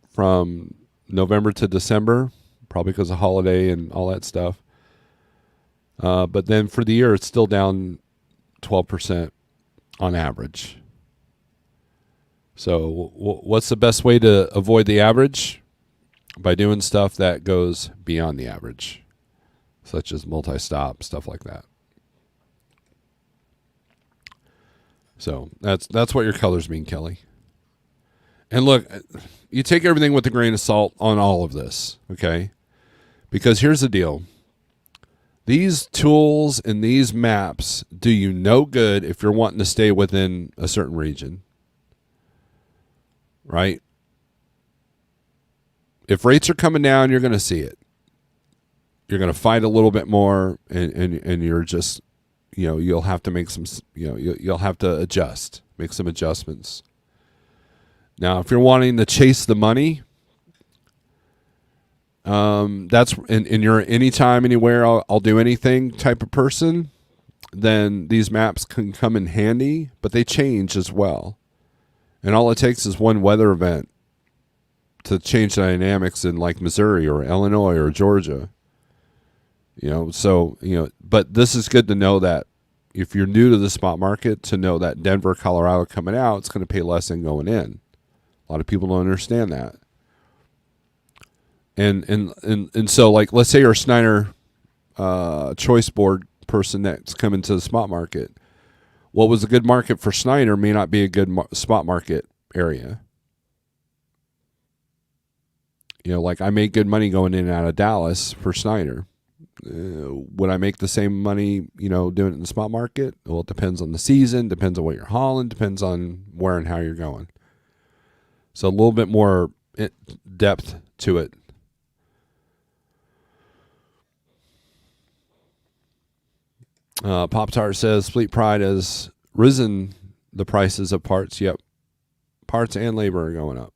from November to December, probably because of holiday and all that stuff. But then for the year, it's still down 12% on average. So what's the best way to avoid the average? By doing stuff that goes beyond the average, such as multi-stop, stuff like that. So that's what your colors mean, Kelly. And look, you take everything with a grain of salt on all of this, okay? Because here's the deal. These tools and these maps do you no good if you're wanting to stay within a certain region, right? If rates are coming down, you're going to see it. You're going to fight a little bit more, and you're just, you'll have to make some, you'll have to adjust, make some adjustments. Now, if you're wanting to chase the money, that's and you're anytime, anywhere, I'll do anything type of person, then these maps can come in handy, but they change as well. And all it takes is one weather event to change the dynamics in like Missouri or Illinois or Georgia. But this is good to know that if you're new to the spot market, to know that Denver, Colorado coming out, it's going to pay less than going in. A lot of people don't understand that. And so, like, let's say you're a Snyder choice board person that's coming to the spot market. What was a good market for Snyder may not be a good spot market area. Like I made good money going in and out of Dallas for Snyder. Would I make the same money, doing it in the spot market? Well, it depends on the season, depends on what you're hauling, depends on where and how you're going. So a little bit more depth to it. Pop Tart says Fleet Pride has risen the prices of parts. Yep. Parts and labor are going up.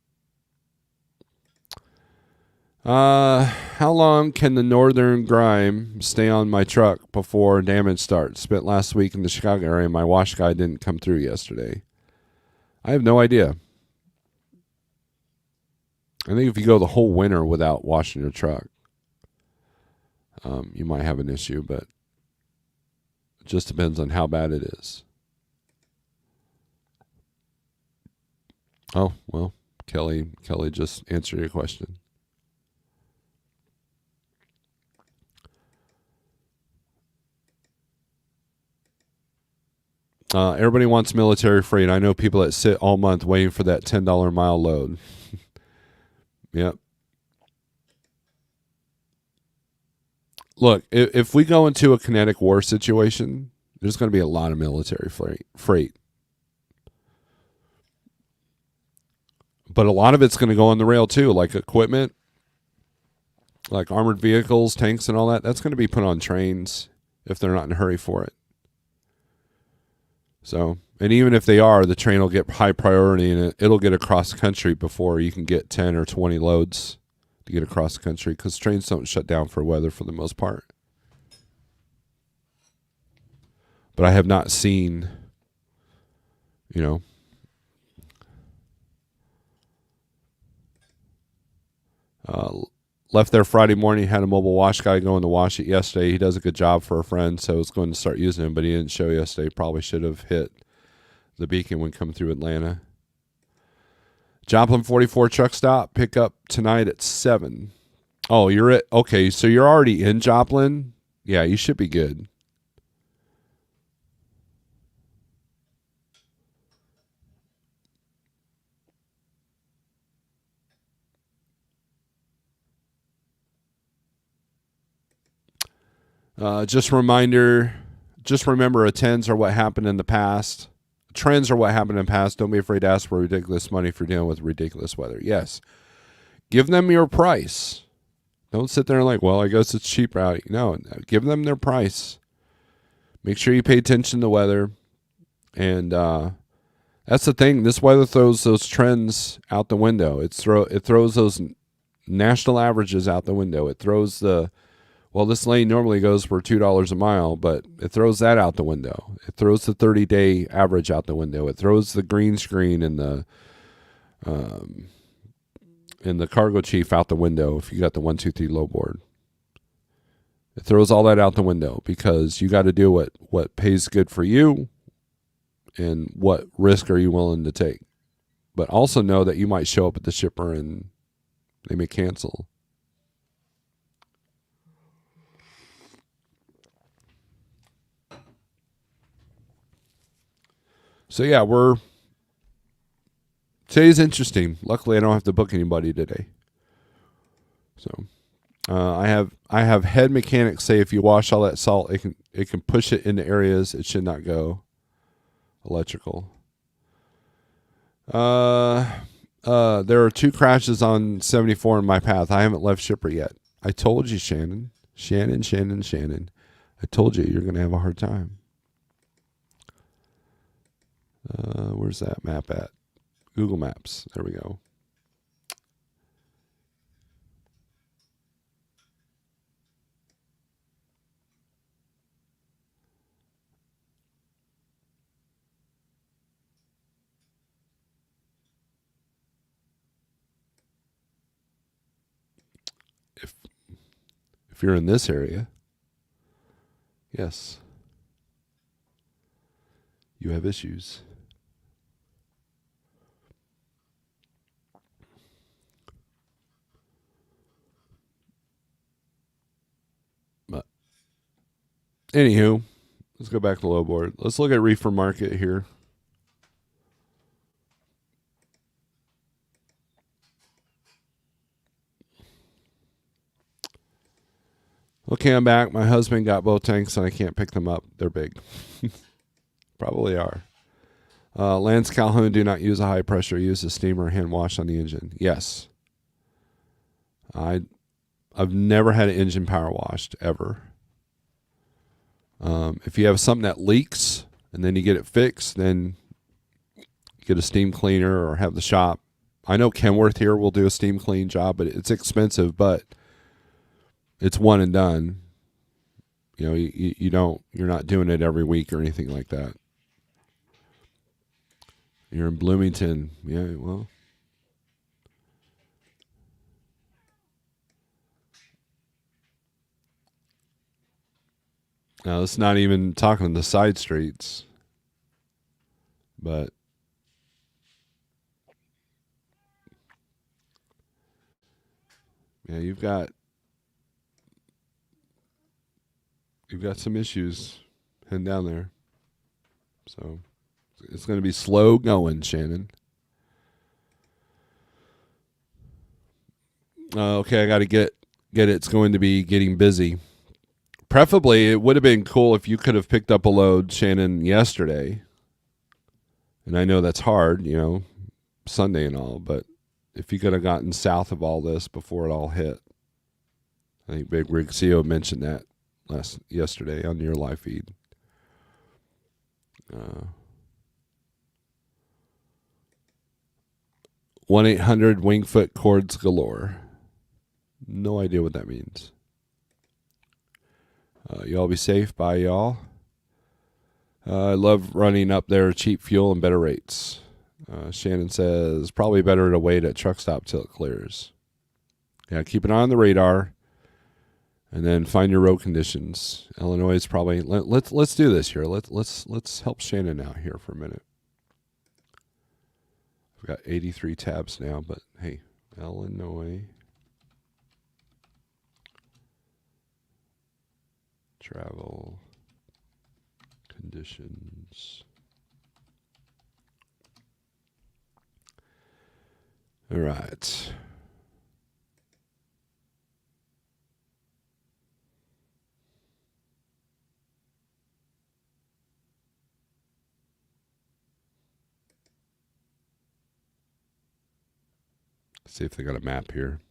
How long can the northern grime stay on my truck before damage starts? Spent last week in the Chicago area. My wash guy didn't come through yesterday. I have no idea. I think if you go the whole winter without washing your truck, you might have an issue, but it just depends on how bad it is. Oh, well, Kelly just answered your question. Everybody wants military freight. I know people that sit all month waiting for that $10 mile load. Yep. Look, if we go into a kinetic war situation, there's going to be a lot of military freight. But a lot of it's going to go on the rail too, like equipment, like armored vehicles, tanks, and all that. That's going to be put on trains if they're not in a hurry for it. So, and even if they are, the train will get high priority and it'll get across the country before you can get 10 or 20 loads to get across the country, because trains don't shut down for weather for the most part. But I have not seen, left there Friday morning, had a mobile wash guy going to wash it yesterday. He does a good job for a friend, so I was going to start using him, but he didn't show yesterday. Probably should have hit the beacon when coming through Atlanta. Joplin 44 truck stop, pick up tonight at 7. Oh, okay, so you're already in Joplin? Yeah, you should be good. Just remember, attends are what happened in the past. Trends are what happened in the past. Don't be afraid to ask for ridiculous money if you're dealing with ridiculous weather. Yes. Give them your price. Don't sit there and well, I guess it's cheap out. No, give them their price. Make sure you pay attention to weather. And that's the thing. This weather throws those trends out the window. It throws those national averages out the window. It throws this lane normally goes for $2 a mile, but it throws that out the window. It throws the 30-day average out the window. It throws the green screen and the cargo chief out the window if you got the 1, 2, 3 low board. It throws all that out the window because you got to do what pays good for you and what risk are you willing to take. But also know that you might show up at the shipper and they may cancel. So yeah, today's interesting. Luckily, I don't have to book anybody today. So I have head mechanics say if you wash all that salt, it can push it into areas it should not go. Electrical. There are 2 crashes on 74 in my path. I haven't left shipper yet. I told you, Shannon. I told you you're going to have a hard time. Where's that map at? Google Maps. There we go. If you're in this area, yes, you have issues. But anywho, let's go back to low board. Let's look at reefer market here. Okay, I'm back. My husband got both tanks and I can't pick them up. They're big. Probably are. Lance Calhoun, do not use a high pressure. Use a steamer hand wash on the engine. Yes. I've never had an engine power washed ever. If you have something that leaks and then you get it fixed, then get a steam cleaner or have the shop I know Kenworth here will do a steam clean job, but it's expensive, but it's one and done. You know, you're not doing it every week or anything like that. You're in Bloomington. Yeah, well. Now, it's not even talking the side streets, but yeah, you've got some issues heading down there. So it's going to be slow going, Shannon. Okay, I got to get it. It's going to be getting busy. Preferably, it would have been cool if you could have picked up a load, Shannon, yesterday. And I know that's hard, you know, Sunday and all, but if you could have gotten south of all this before it all hit. I think Big Rig CEO mentioned that yesterday on your live feed. 1-800 Wingfoot Galore. No idea what that means. Y'all be safe. Bye, y'all. I love running up there, cheap fuel and better rates. Shannon says probably better to wait at truck stop till it clears. Yeah, keep an eye on the radar, and then find your road conditions. Illinois is probably let's do this here. Let's help Shannon out here for a minute. I've got 83 tabs now, but hey, Illinois travel conditions. All right. Let's see if they got a map here.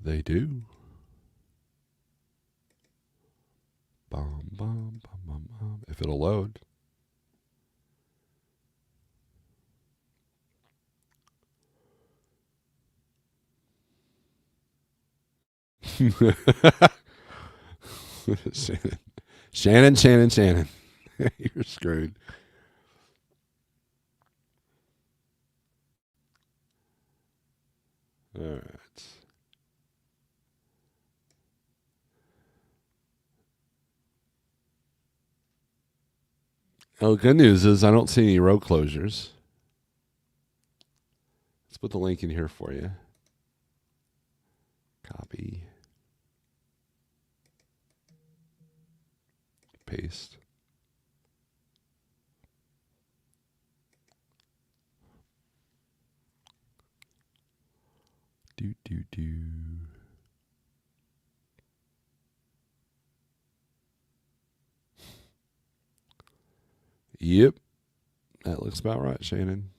They do. Bum, bum, bum, bum, bum. If it'll load. Shannon. You're screwed. All right. Oh, good news is I don't see any road closures. Let's put the link in here for you. Copy. Paste. Do. Yep. That looks about right, Shannon.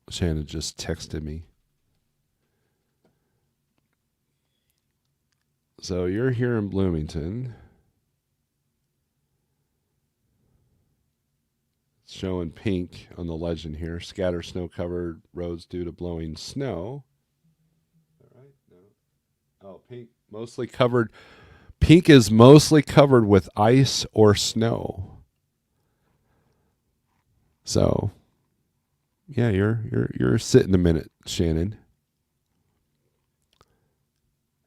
Shannon just texted me. So you're here in Bloomington. It's showing pink on the legend here. Scatter snow-covered roads due to blowing snow. All right. No. Oh, pink mostly covered. Pink is mostly covered with ice or snow. So, yeah, you're sitting a minute, Shannon.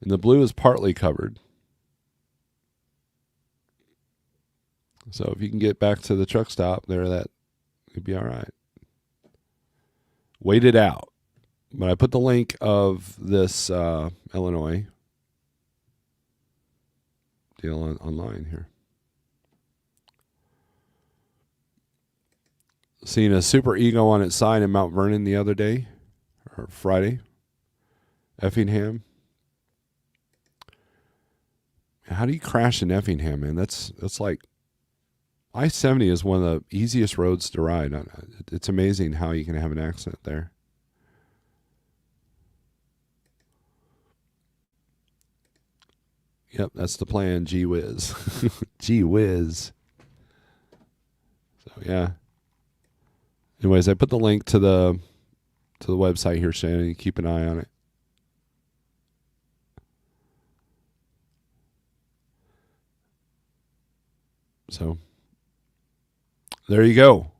And the blue is partly covered. So if you can get back to the truck stop there, that would be all right. Wait it out. But I put the link of this Illinois deal online here. Seen a Super Ego on its side in Mount Vernon the other day, or Friday. Effingham. How do you crash in Effingham, man? That's like I-70 is one of the easiest roads to ride. It's amazing how you can have an accident there. Yep, that's the plan. Gee whiz. Gee whiz. So yeah. Anyways, I put the link to the website here, Shannon. You keep an eye on it. So there you go.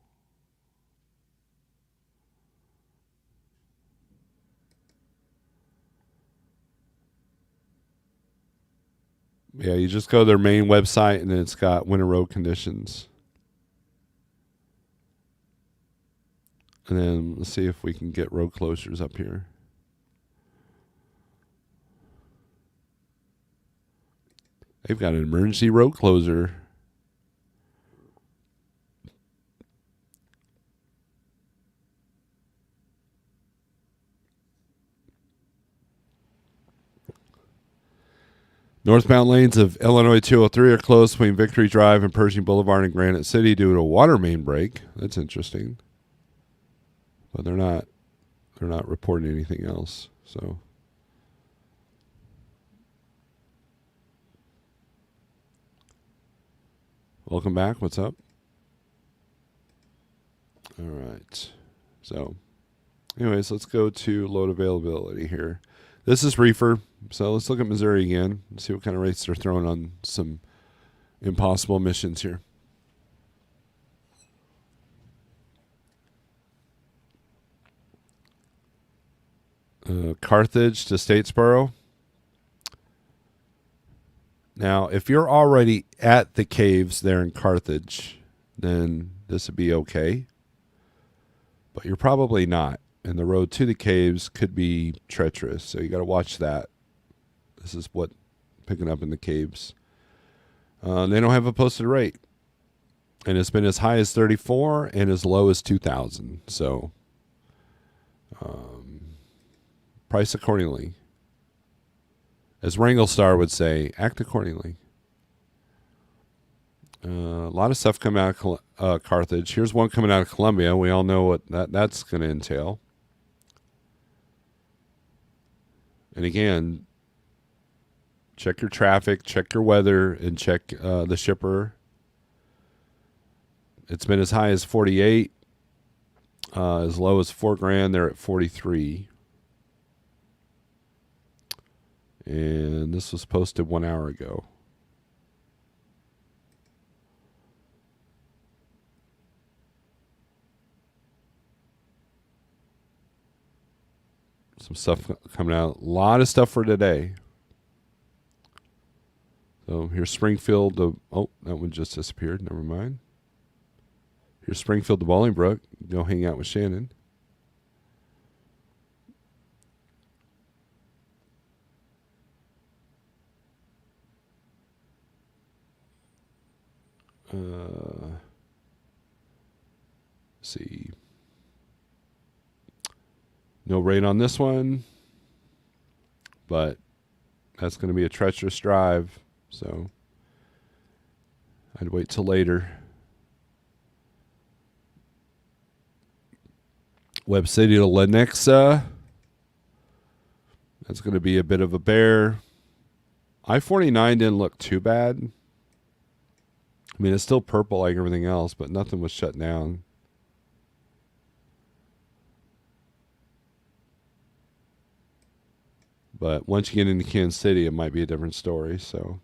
Yeah, you just go to their main website and it's got winter road conditions. And then let's see if we can get road closures up here. They've got an emergency road closure. Northbound lanes of Illinois 203 are closed between Victory Drive and Pershing Boulevard in Granite City due to a water main break. That's interesting. But they're not reporting anything else. So welcome back. What's up? All right. So anyways, let's go to load availability here. This is reefer. So let's look at Missouri again and see what kind of rates they're throwing on some impossible missions here. Carthage to Statesboro. Now, if you're already at the caves there in Carthage, then this would be okay. But you're probably not. And the road to the caves could be treacherous. So you got to watch that. This is what picking up in the caves. They don't have a posted rate. And it's been as high as 34 and as low as 2,000. So price accordingly. As Wrangle Star would say, act accordingly. A lot of stuff coming out of Carthage. Here's one coming out of Columbia. We all know what that's going to entail. And again, check your traffic, check your weather, and check the shipper. It's been as high as 48, as low as $4,000. They're at 43. And this was posted 1 hour ago. Some stuff coming out. A lot of stuff for today. So here's Springfield. Oh, that one just disappeared. Never mind. Here's Springfield to Bolingbrook. Go hang out with Shannon. See. No rate on this one, but that's going to be a treacherous drive, so I'd wait till later. Webb City to Lenexa. That's going to be a bit of a bear. I-49 didn't look too bad. I mean, it's still purple like everything else, but nothing was shut down. But once you get into Kansas City, it might be a different story. So,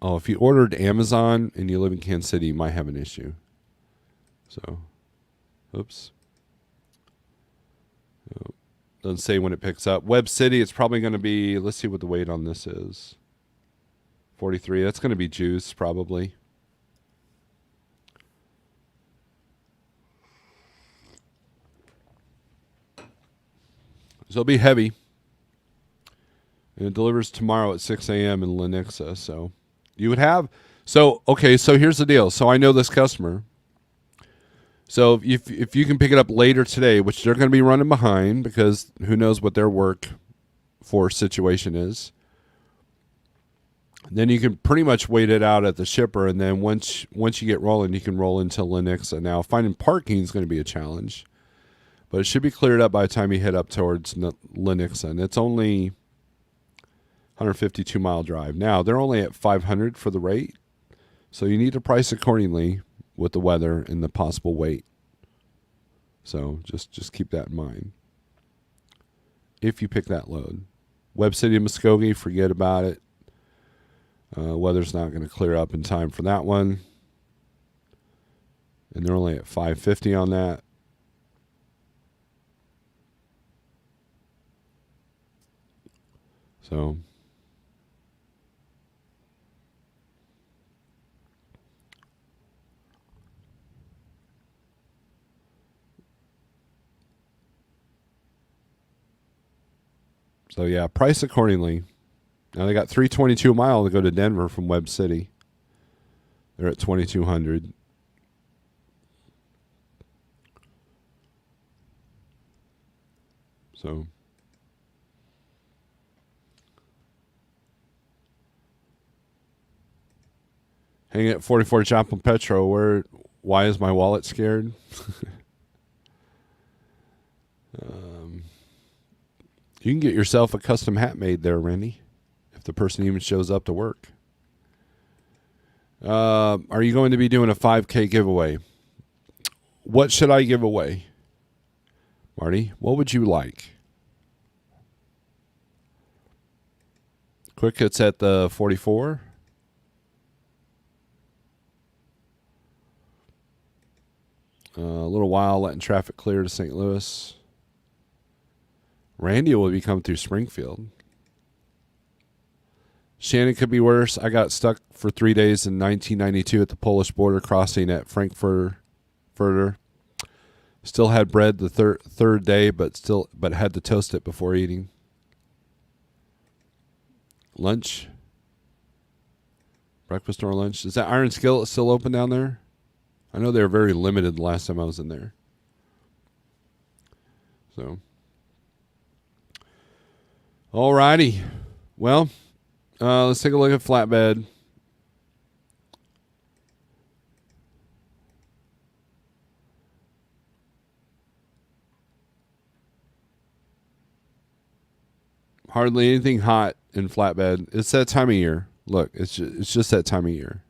if you ordered Amazon and you live in Kansas City, you might have an issue. So, oops. Doesn't say when it picks up. Webb City, it's probably going to be, let's see what the weight on this is. 43. That's going to be juice, probably. So it'll be heavy. And it delivers tomorrow at 6 a.m. in Lenexa. So you would have. So, okay, so here's the deal. So I know this customer. So if you can pick it up later today, which they're going to be running behind because who knows what their workforce situation is. Then you can pretty much wait it out at the shipper, and then once you get rolling, you can roll into Lenexa. Now, finding parking is going to be a challenge, but it should be cleared up by the time you head up towards Lenexa, and it's only 152-mile drive. Now, they're only at 500 for the rate, so you need to price accordingly with the weather and the possible wait. So just keep that in mind if you pick that load. Webb City and Muskogee, forget about it. Weather's not going to clear up in time for that one. And they're only at 550 on that. So yeah, price accordingly. Now they got 322 a mile to go to Denver from Webb City. They're at 2,200. So hanging at 44 Joplin Petro. Why is my wallet scared? You can get yourself a custom hat made there, Randy, if the person even shows up to work. Are you going to be doing a 5K giveaway? What should I give away? Marty, what would you like? Quick hits at the 44. A little while letting traffic clear to St. Louis. Randy will be coming through Springfield. Shannon could be worse. I got stuck for 3 days in 1992 at the Polish border crossing at Frankfurter. Still had bread the third day, but had to toast it before eating. Lunch. Breakfast or lunch. Is that Iron Skillet still open down there? I know they were very limited the last time I was in there. So. Alrighty. Well, let's take a look at flatbed. Hardly anything hot in flatbed. It's that time of year. Look, it's just that time of year.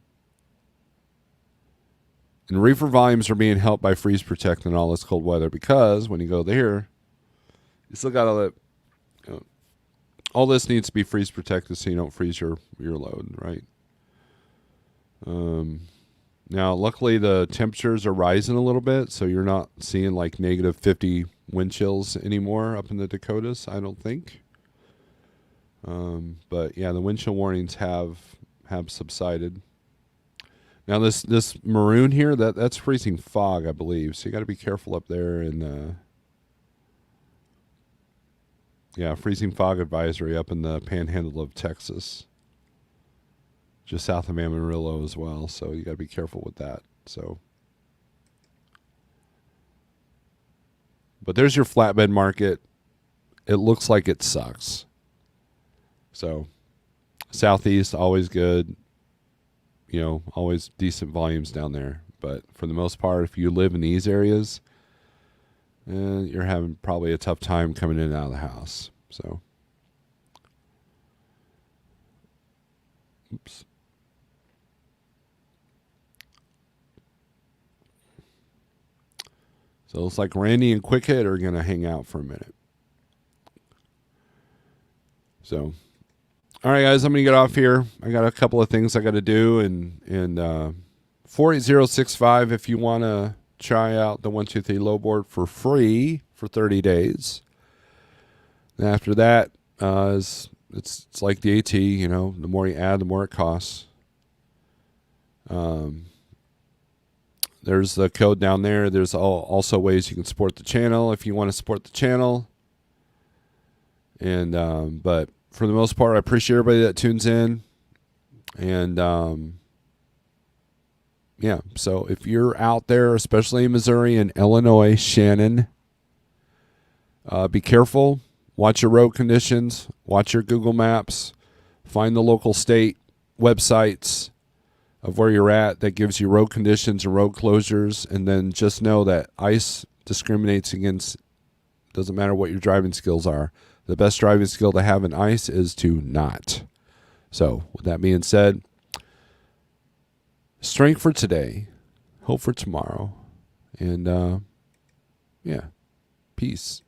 And reefer volumes are being helped by freeze protect and all this cold weather because when you go there, you still got to let. All this needs to be freeze protected so you don't freeze your load, right? Now, luckily, the temperatures are rising a little bit, so you're not seeing like negative 50 wind chills anymore up in the Dakotas, I don't think. But, yeah, the wind chill warnings have subsided. Now, this maroon here, that's freezing fog, I believe, so you got to be careful up there and yeah, freezing fog advisory up in the panhandle of Texas, just south of Amarillo as well. So you got to be careful with that. So, but there's your flatbed market. It looks like it sucks. So, Southeast always good. You know, always decent volumes down there. But for the most part, if you live in these areas, you're having probably a tough time coming in and out of the house. So, oops. So it's like Randy and Quick Hit are going to hang out for a minute. So, all right, guys, I'm going to get off here. I got a couple of things I got to do. And 48065, if you want to try out the 123 low board for free for 30 days. And after that, it's like the AT, you know, the more you add, the more it costs. There's the code down there. There's also ways you can support the channel if you want to support the channel. And but for the most part, I appreciate everybody that tunes in. And yeah, so if you're out there, especially in Missouri and Illinois, Shannon, be careful. Watch your road conditions. Watch your Google Maps. Find the local state websites of where you're at that gives you road conditions and road closures. And then just know that ICE discriminates against, doesn't matter what your driving skills are. The best driving skill to have in ICE is to not. So with that being said, strength for today, hope for tomorrow, and yeah, peace.